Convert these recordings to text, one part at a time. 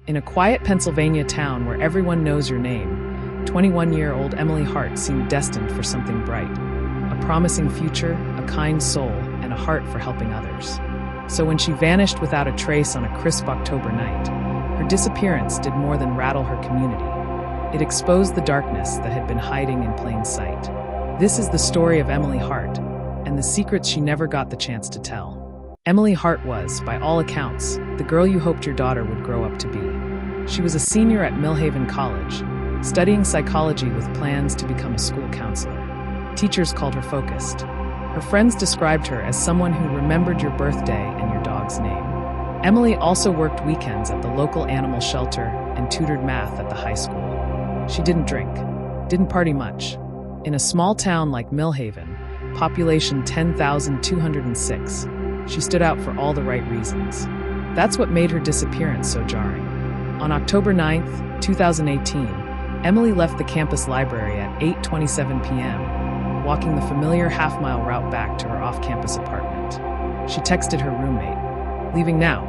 In a quiet Pennsylvania town where everyone knows your name, 21-year-old Emily Hart seemed destined for something bright. A promising future, a kind soul, and a heart for helping others. So when she vanished without a trace on a crisp October night, her disappearance did more than rattle her community. It exposed the darkness that had been hiding in plain sight. This is the story of Emily Hart, and the secrets she never got the chance to tell. Emily Hart was, by all accounts, the girl you hoped your daughter would grow up to be. She was a senior at Millhaven College, studying psychology with plans to become a school counselor. Teachers called her focused. Her friends described her as someone who remembered your birthday and your dog's name. Emily also worked weekends at the local animal shelter and tutored math at the high school. She didn't drink, didn't party much. In a small town like Millhaven, population 10,206, she stood out for all the right reasons. That's what made her disappearance so jarring. On October 9th, 2018, Emily left the campus library at 8:27 p.m., walking the familiar half-mile route back to her off-campus apartment. She texted her roommate, "Leaving now.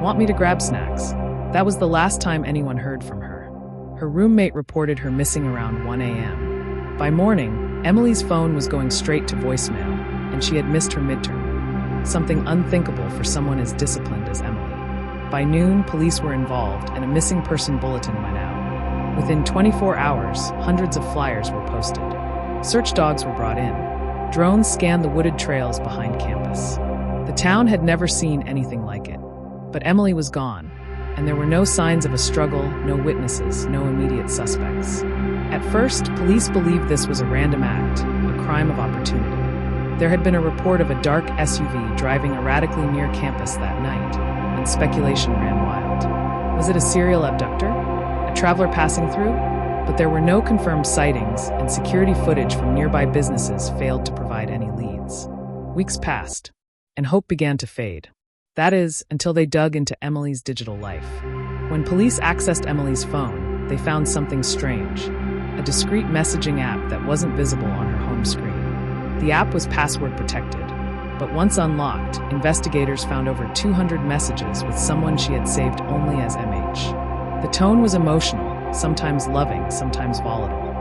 Want me to grab snacks?" That was the last time anyone heard from her. Her roommate reported her missing around 1 a.m. By morning, Emily's phone was going straight to voicemail, and she had missed her midterm. Something unthinkable for someone as disciplined as Emily. By noon, police were involved, and a missing person bulletin went out. Within 24 hours, hundreds of flyers were posted. Search dogs were brought in. Drones scanned the wooded trails behind campus. The town had never seen anything like it. But Emily was gone, and there were no signs of a struggle, no witnesses, no immediate suspects. At first, police believed this was a random act, a crime of opportunity. There had been a report of a dark SUV driving erratically near campus that night, and speculation ran wild. Was it a serial abductor? A traveler passing through? But there were no confirmed sightings, and security footage from nearby businesses failed to provide any leads. Weeks passed, and hope began to fade. That is, until they dug into Emily's digital life. When police accessed Emily's phone, they found something strange, a discreet messaging app that wasn't visible on her home screen. The app was password protected, but once unlocked, investigators found over 200 messages with someone she had saved only as MH. The tone was emotional, sometimes loving, sometimes volatile.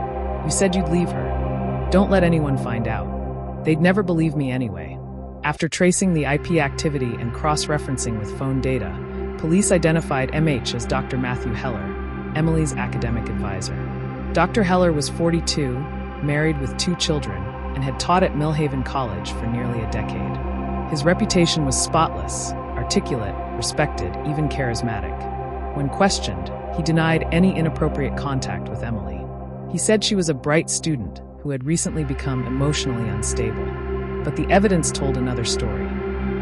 "You said you'd leave her. Don't let anyone find out. They'd never believe me anyway." After tracing the IP activity and cross-referencing with phone data, police identified MH as Dr. Matthew Heller, Emily's academic advisor. Dr. Heller was 42, married with 2 children, and had taught at Millhaven College for nearly a decade. His reputation was spotless, articulate, respected, even charismatic. When questioned, he denied any inappropriate contact with Emily. He said she was a bright student who had recently become emotionally unstable. But the evidence told another story.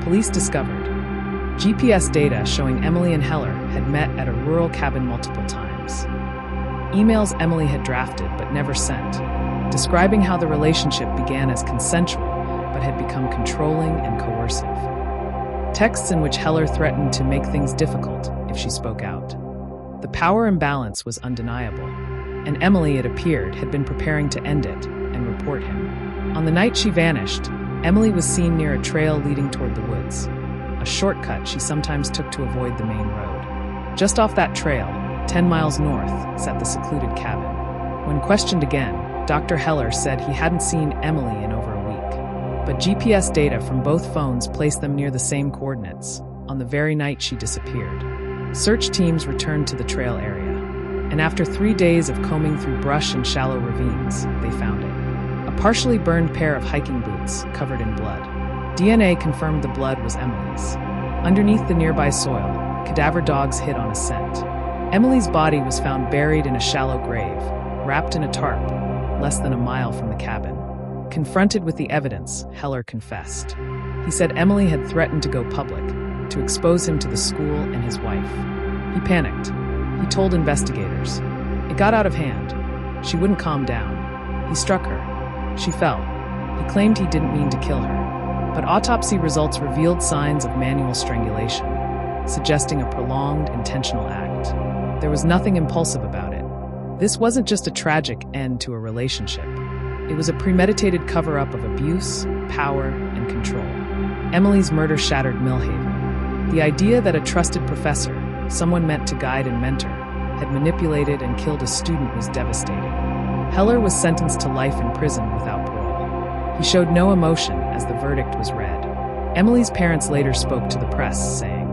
Police discovered GPS data showing Emily and Heller had met at a rural cabin multiple times. Emails Emily had drafted but never sent, describing how the relationship began as consensual but had become controlling and coercive. Texts in which Heller threatened to make things difficult if she spoke out. The power imbalance was undeniable, and Emily, it appeared, had been preparing to end it and report him. On the night she vanished, Emily was seen near a trail leading toward the woods, a shortcut she sometimes took to avoid the main road. Just off that trail, 10 miles north, sat the secluded cabin. When questioned again, Dr. Heller said he hadn't seen Emily in over a week, but GPS data from both phones placed them near the same coordinates, on the very night she disappeared. Search teams returned to the trail area, and after 3 days of combing through brush and shallow ravines, they found it. A partially burned pair of hiking boots covered in blood. DNA confirmed the blood was Emily's. Underneath the nearby soil, cadaver dogs hid on a scent. Emily's body was found buried in a shallow grave, wrapped in a tarp, less than a mile from the cabin. Confronted with the evidence, Heller confessed. He said Emily had threatened to go public, to expose him to the school and his wife. He panicked. He told investigators. It got out of hand. She wouldn't calm down. He struck her. She fell. He claimed he didn't mean to kill her, but autopsy results revealed signs of manual strangulation, suggesting a prolonged, intentional act. There was nothing impulsive about it. This wasn't just a tragic end to a relationship. It was a premeditated cover-up of abuse, power, and control. Emily's murder shattered Millhaven. The idea that a trusted professor, someone meant to guide and mentor, had manipulated and killed a student was devastating. Heller was sentenced to life in prison without parole. He showed no emotion as the verdict was read. Emily's parents later spoke to the press, saying,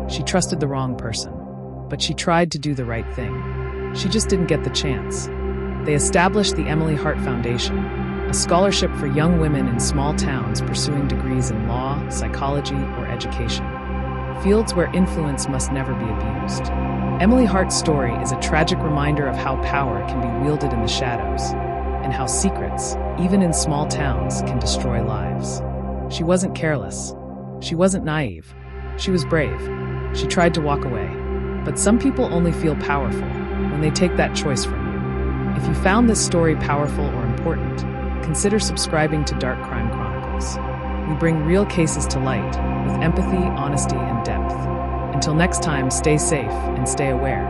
"She trusted the wrong person, but she tried to do the right thing. She just didn't get the chance." They established the Emily Hart Foundation, a scholarship for young women in small towns pursuing degrees in law, psychology, or education, fields where influence must never be abused. Emily Hart's story is a tragic reminder of how power can be wielded in the shadows, and how secrets, even in small towns, can destroy lives. She wasn't careless. She wasn't naive. She was brave. She tried to walk away. But some people only feel powerful when they take that choice from you. If you found this story powerful or important, consider subscribing to Dark Crime Chronicles. We bring real cases to light with empathy, honesty, and depth. Until next time, stay safe and stay aware.